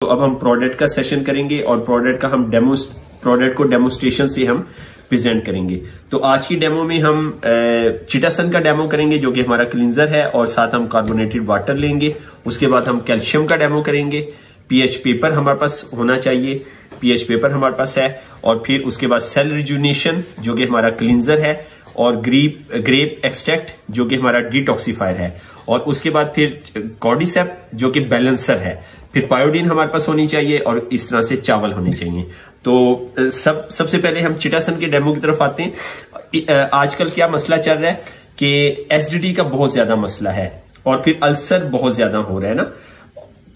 तो अब हम प्रोडक्ट का सेशन करेंगे और प्रोडक्ट को डेमोस्ट्रेशन से हम प्रेजेंट करेंगे। तो आज की डेमो में हम चिटासन का डेमो करेंगे जो कि हमारा क्लींजर है, और साथ हम कार्बोनेटेड वाटर लेंगे। उसके बाद हम कैल्शियम का डेमो करेंगे। पीएच पेपर हमारे पास होना चाहिए, पीएच पेपर हमारे पास है। और फिर उसके बाद सेल रिजुनेशन जो कि हमारा क्लींजर है, और ग्रेप एक्सट्रैक्ट जो कि हमारा डिटॉक्सिफायर है, और उसके बाद फिर कॉर्डिसेप जो कि बैलेंसर है, फिर पायोडीन हमारे पास होनी चाहिए, और इस तरह से चावल होने चाहिए। तो सबसे पहले हम चिटासन के डेमो की तरफ आते हैं। आजकल क्या मसला चल रहा है कि एसिडिटी का बहुत ज्यादा मसला है, और फिर अल्सर बहुत ज्यादा हो रहा है ना।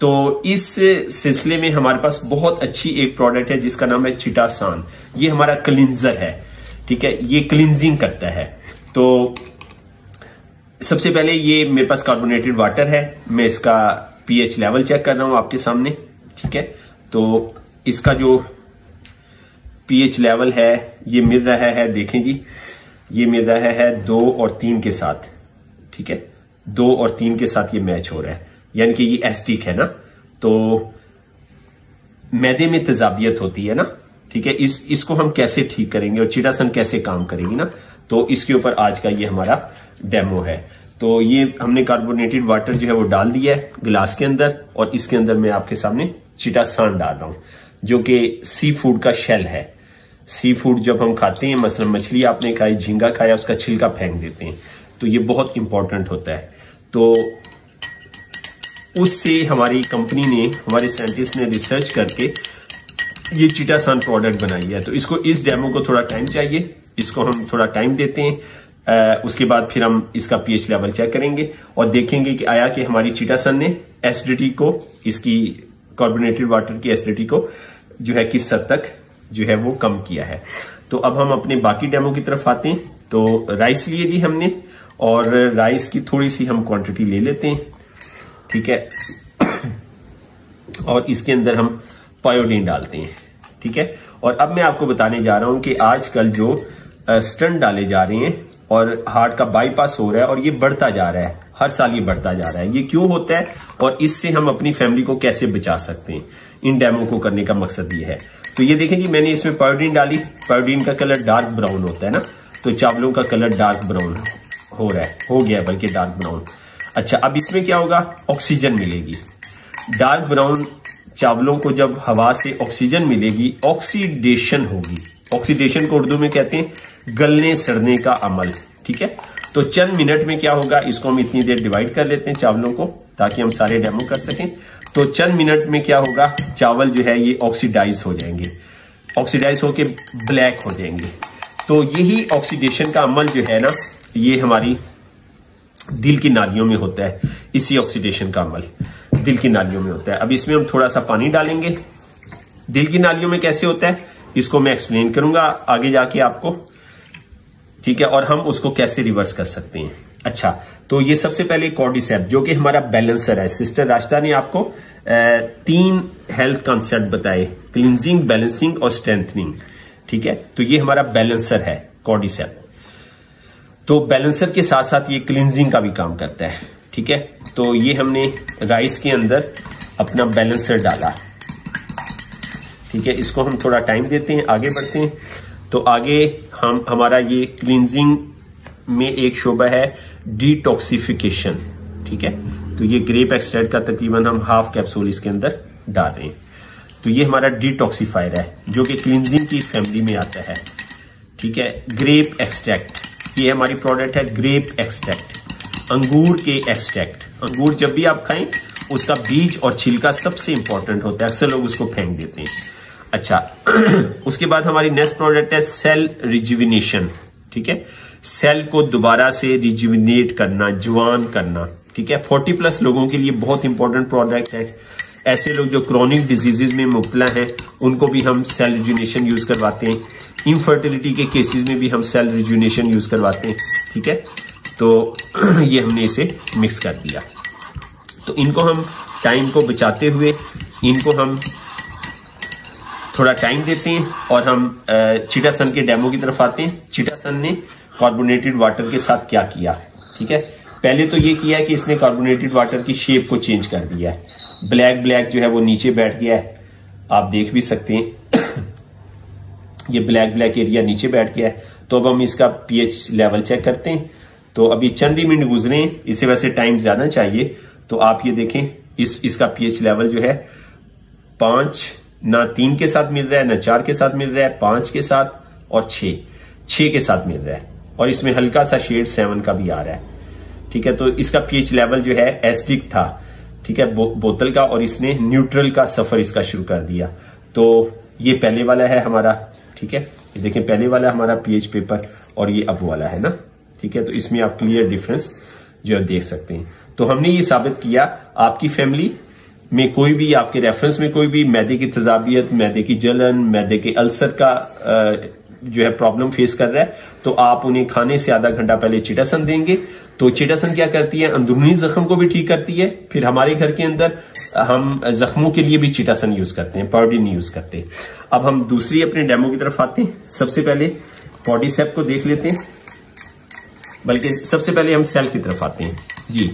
तो इस सिलसिले में हमारे पास बहुत अच्छी एक प्रोडक्ट है जिसका नाम है चिटासान। ये हमारा क्लींजर है, ठीक है, ये क्लींजिंग करता है। तो सबसे पहले ये मेरे पास कार्बोनेटेड वाटर है, मैं इसका पीएच लेवल चेक कर रहा हूं आपके सामने, ठीक है। तो इसका जो पीएच लेवल है ये मिल रहा है, देखें जी, ये मिल रहा है 2 और 3 के साथ, ठीक है, 2 और 3 के साथ ये मैच हो रहा है, यानी कि ये एसिडिक है ना। तो मैदे में तेजाबियत होती है ना, ठीक है। इसको हम कैसे ठीक करेंगे और चिटासन कैसे काम करेगी ना, तो इसके ऊपर आज का ये हमारा डेमो है। तो ये हमने कार्बोनेटेड वाटर जो है वो डाल दिया है गिलास के अंदर, और इसके अंदर मैं आपके सामने चिटासान डाल रहा हूं जो कि सी फूड का शेल है। सी फूड जब हम खाते हैं, मसलन मछली आपने खाई, झींगा खाया, उसका छिलका फेंक देते हैं, तो ये बहुत इंपॉर्टेंट होता है। तो उससे हमारी कंपनी ने, हमारे साइंटिस्ट ने रिसर्च करके ये चिटासान प्रोडक्ट बनाई है। तो इसको, इस डेमो को थोड़ा टाइम चाहिए, इसको हम थोड़ा टाइम देते हैं। उसके बाद फिर हम इसका पीएच लेवल चेक करेंगे और देखेंगे कि आया कि हमारी चिटासन ने एसिडिटी को, इसकी कार्बोनेटेड वाटर की एसिडिटी को जो है किस हद तक जो है वो कम किया है। तो अब हम अपने बाकी डेमो की तरफ आते हैं। तो राइस लिए जी हमने, और राइस की थोड़ी सी हम क्वांटिटी ले लेते हैं, ठीक है, और इसके अंदर हम पायोडीन डालते हैं, ठीक है। और अब मैं आपको बताने जा रहा हूं कि आजकल जो स्टंट डाले जा रहे हैं और हार्ट का बाईपास हो रहा है, और ये बढ़ता जा रहा है, हर साल ये बढ़ता जा रहा है। ये क्यों होता है और इससे हम अपनी फैमिली को कैसे बचा सकते हैं, इन डेमो को करने का मकसद ये है। तो ये देखें जी, मैंने इसमें पायोडीन डाली। पायोडीन का कलर डार्क ब्राउन होता है ना, तो चावलों का कलर डार्क ब्राउन हो रहा है, हो गया बल्कि डार्क ब्राउन। अच्छा, अब इसमें क्या होगा, ऑक्सीजन मिलेगी। डार्क ब्राउन चावलों को जब हवा से ऑक्सीजन मिलेगी, ऑक्सीडेशन होगी। ऑक्सीडेशन को उर्दू में कहते हैं गलने सड़ने का अमल, ठीक है। तो चंद मिनट में क्या होगा, इसको हम इतनी देर डिवाइड कर लेते हैं चावलों को, ताकि हम सारे डेमो कर सकें। तो चंद मिनट में क्या होगा, चावल जो है ये ऑक्सीडाइज हो जाएंगे, ऑक्सीडाइज होके ब्लैक हो जाएंगे। तो यही ऑक्सीडेशन का अमल जो है ना, ये हमारी दिल की नालियों में होता है। इसी ऑक्सीडेशन का अमल दिल की नालियों में होता है। अब इसमें हम थोड़ा सा पानी डालेंगे। दिल की नालियों में कैसे होता है इसको मैं एक्सप्लेन करूंगा आगे जाके आपको, ठीक है, और हम उसको कैसे रिवर्स कर सकते हैं। अच्छा, तो ये सबसे पहले कॉर्डिसेप जो कि हमारा बैलेंसर है। सिस्टर राशिदा ने आपको 3 हेल्थ कॉन्सेप्ट बताए, क्लींजिंग, बैलेंसिंग और स्ट्रेंथनिंग, ठीक है। तो ये हमारा बैलेंसर है कॉर्डिसेप। तो बैलेंसर के साथ साथ ये क्लींजिंग का भी काम करता है, ठीक है। तो ये हमने राइस के अंदर अपना बैलेंसर डाला, ठीक है। इसको हम थोड़ा टाइम देते हैं, आगे बढ़ते हैं। तो आगे हमारा ये क्लींजिंग में एक शोबा है डिटॉक्सिफिकेशन, ठीक है। तो ये ग्रेप एक्सट्रैक्ट का तकरीबन हम हाफ कैप्सूल इसके अंदर डाल रहे हैं। तो ये हमारा डिटॉक्सिफायर है जो कि क्लींजिंग की फैमिली में आता है, ठीक है। ग्रेप एक्सट्रैक्ट, ये हमारी प्रोडक्ट है ग्रेप एक्सट्रैक्ट, अंगूर के एक्सट्रैक्ट। अंगूर जब भी आप खाएं उसका बीज और छिलका सबसे इंपॉर्टेंट होता है, अक्सर लोग उसको फेंक देते हैं। अच्छा उसके बाद हमारी नेक्स्ट प्रोडक्ट है सेल रिजुविनेशन, ठीक है। सेल को दोबारा से रिजुविनेट करना, जवान करना, ठीक है। 40+ लोगों के लिए बहुत इंपॉर्टेंट प्रोडक्ट है। ऐसे लोग जो क्रॉनिक डिजीजेज में मुब्तला हैं उनको भी हम सेल रिजुविनेशन यूज करवाते हैं। इनफर्टिलिटी के केसेस में भी हम सेल रिजुविनेशन यूज करवाते हैं, ठीक है। तो ये हमने इसे मिक्स कर दिया। तो इनको हम टाइम को बचाते हुए इनको हम थोड़ा टाइम देते हैं, और हम चिटासन के डेमो की तरफ आते हैं। चिटासन ने कार्बोनेटेड वाटर के साथ क्या किया, ठीक है। पहले तो ये किया है कि इसने कार्बोनेटेड वाटर की शेप को चेंज कर दिया है। ब्लैक ब्लैक जो है वो नीचे बैठ गया है, आप देख भी सकते हैं ये ब्लैक ब्लैक एरिया नीचे बैठ गया है। तो अब हम इसका पीएच लेवल चेक करते हैं। तो अभी चंद ही मिनट गुजरे, इसे वैसे टाइम ज्यादा चाहिए। तो आप ये देखें इसका पीएच लेवल जो है 5 ना 3 के साथ मिल रहा है, ना 4 के साथ मिल रहा है, 5 के साथ और 6 के साथ मिल रहा है, और इसमें हल्का सा शेड 7 का भी आ रहा है। ठीक है, तो इसका पीएच लेवल जो है एसिडिक था, ठीक है, बोतल का, और इसने न्यूट्रल का सफर इसका शुरू कर दिया। तो ये पहले वाला है हमारा, ठीक है, ये देखें पहले वाला हमारा पीएच पेपर और ये अब वाला है ना, ठीक है। तो इसमें आप क्लियर डिफरेंस जो है देख सकते हैं। तो हमने ये साबित किया आपकी फैमिली में कोई भी, आपके रेफरेंस में कोई भी मैदे की तजाबियत, मैदे की जलन, मैदे के अल्सर का जो है प्रॉब्लम फेस कर रहा है, तो आप उन्हें खाने से आधा घंटा पहले चिटासन देंगे। तो चिटासन क्या करती है, अंदरूनी जख्म को भी ठीक करती है। फिर हमारे घर के अंदर हम जख्मों के लिए भी चिटासन यूज करते हैं, पायोडीन यूज करते हैं। अब हम दूसरी अपने डेमो की तरफ आते हैं। सबसे पहले कॉर्डिसेप को देख लेते हैं, बल्कि सबसे पहले हम सेल की तरफ आते हैं। जी,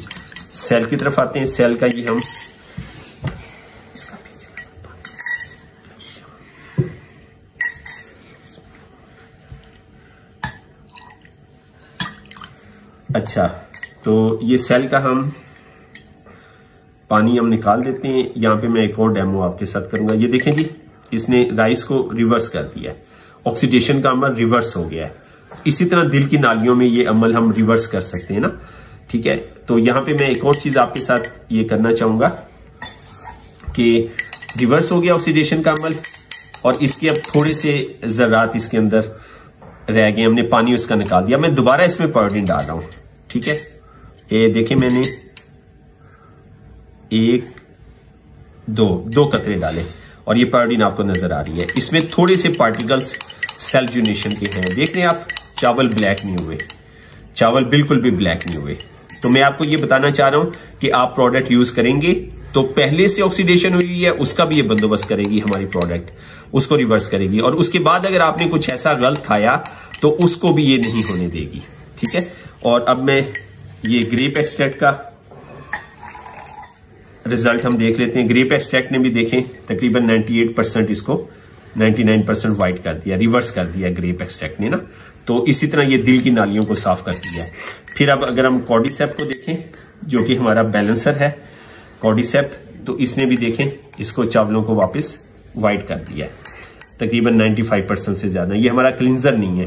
सेल की तरफ आते हैं। सेल का ये हम अच्छा, तो ये सेल का हम पानी हम निकाल देते हैं। यहां पे मैं एक और डेमो आपके साथ करूंगा। ये देखें जी, इसने राइस को रिवर्स कर दिया है, ऑक्सीडेशन का अमल रिवर्स हो गया है। इसी तरह दिल की नालियों में ये अमल हम रिवर्स कर सकते हैं ना, ठीक है। तो यहां पे मैं एक और चीज आपके साथ ये करना चाहूंगा कि रिवर्स हो गया ऑक्सीडेशन का अमल, और इसके अब थोड़े से जरात इसके अंदर रह गए, हमने पानी उसका निकाल दिया। मैं दोबारा इसमें पायोडीन डाल रहा हूं, ठीक है। ये देखिए मैंने 1 2 कतरे डाले और ये पायोडीन आपको नजर आ रही है। इसमें थोड़े से पार्टिकल्स सैल्यूनेशन के हैं, देख रहे हैं आप। चावल ब्लैक नहीं हुए, चावल बिल्कुल भी ब्लैक नहीं हुए। तो मैं आपको ये बताना चाह रहा हूं कि आप प्रोडक्ट यूज करेंगे तो पहले से ऑक्सीडेशन हुई है उसका भी ये बंदोबस्त करेगी हमारी प्रोडक्ट, उसको रिवर्स करेगी। और उसके बाद अगर आपने कुछ ऐसा गलत खाया तो उसको भी ये नहीं होने देगी, ठीक है। और अब मैं ये ग्रेप एक्सट्रैक्ट का रिजल्ट हम देख लेते हैं। ग्रेप एक्सट्रैक्ट ने भी देखें तकरीबन 98% इसको 99% वाइट कर दिया, रिवर्स कर दिया ग्रेप एक्सट्रैक्ट ने ना। तो इसी तरह ये दिल की नालियों को साफ कर दिया। फिर अब अगर हम कॉर्डिसेप को देखें जो कि हमारा बैलेंसर है कॉर्डिसेप, तो इसने भी देखें इसको चावलों को वापस वाइट कर दिया है तकरीबन 95% से ज्यादा। ये हमारा क्लिंजर नहीं है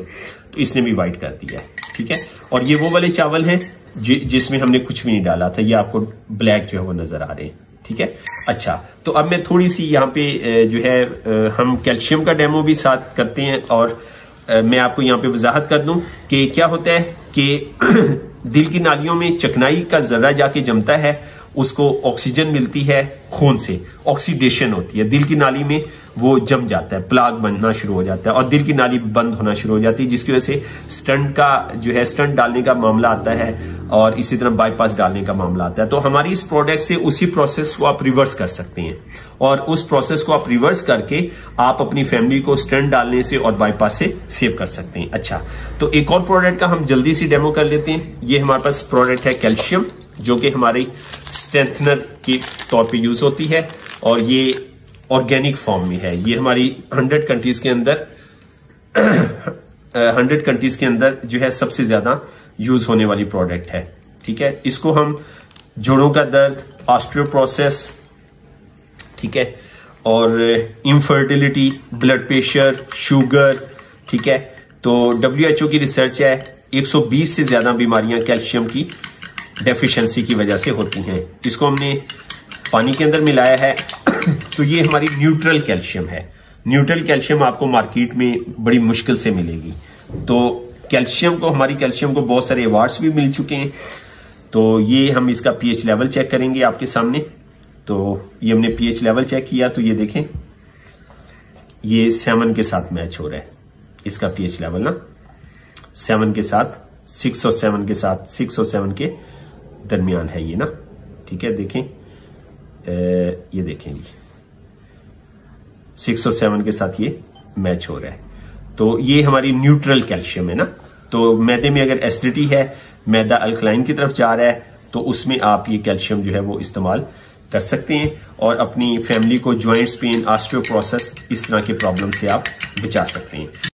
तो इसने भी वाइट कर दिया है, ठीक है। और ये वो वाले चावल हैं जिसमें हमने कुछ भी नहीं डाला था, ये आपको ब्लैक जो है वो नजर आ रहे हैं, ठीक है। अच्छा, तो अब मैं थोड़ी सी यहाँ पे जो है हम कैल्शियम का डेमो भी साथ करते हैं। और मैं आपको यहाँ पे वजाहत कर दूं कि क्या होता है कि दिल की नालियों में चकनाई का जर्रा जाके जमता है, उसको ऑक्सीजन मिलती है खून से, ऑक्सीडेशन होती है दिल की नाली में, वो जम जाता है, प्लाग बनना शुरू हो जाता है और दिल की नाली बंद होना शुरू हो जाती है, जिसकी वजह से स्टंट का जो है स्टंट डालने का मामला आता है और इसी तरह बाईपास डालने का मामला आता है। तो हमारी इस प्रोडक्ट से उसी प्रोसेस को आप रिवर्स कर सकते हैं और उस प्रोसेस को आप रिवर्स करके आप अपनी फैमिली को स्टंट डालने से और बाईपास से सेव कर सकते हैं। अच्छा, तो एक और प्रोडक्ट का हम जल्दी सी डेमो कर लेते हैं। ये हमारे पास प्रोडक्ट है कैल्शियम, जो कि हमारी स्ट्रेंथनर के तौर पे यूज होती है और ये ऑर्गेनिक फॉर्म में है। ये हमारी 100 कंट्रीज के अंदर 100 कंट्रीज के अंदर जो है सबसे ज्यादा यूज होने वाली प्रोडक्ट है, ठीक है। इसको हम जोड़ों का दर्द, ऑस्टियोपोरोसिस, ठीक है, और इनफर्टिलिटी, ब्लड प्रेशर, शुगर, ठीक है। तो WHO की रिसर्च है 120 से ज्यादा बीमारियां कैल्शियम की डेफिशिएंसी की वजह से होती हैं। इसको हमने पानी के अंदर मिलाया है तो ये हमारी न्यूट्रल कैल्शियम है। न्यूट्रल कैल्शियम आपको मार्केट में बड़ी मुश्किल से मिलेगी। तो कैल्शियम को, हमारी कैल्शियम को बहुत सारे अवार्ड्स भी मिल चुके हैं। तो ये हम इसका पीएच लेवल चेक करेंगे आपके सामने। तो ये हमने पीएच लेवल चेक किया तो ये देखें ये 7 के साथ मैच हो रहा है इसका पीएच लेवल ना, 7 के साथ, 6 और 7 के साथ, 6 और 7 के दरमियान है ये ना, ठीक है। देखें ये देखें जी 6 और 7 के साथ ये मैच हो रहा है। तो ये हमारी न्यूट्रल कैल्शियम है ना। तो मैदे में अगर एसिडिटी है, मैदा अल्कलाइन की तरफ जा रहा है, तो उसमें आप ये कैल्शियम जो है वो इस्तेमाल कर सकते हैं और अपनी फैमिली को जॉइंट्स पेन, ऑस्टियोपोरोसिस, इस तरह के प्रॉब्लम से आप बचा सकते हैं।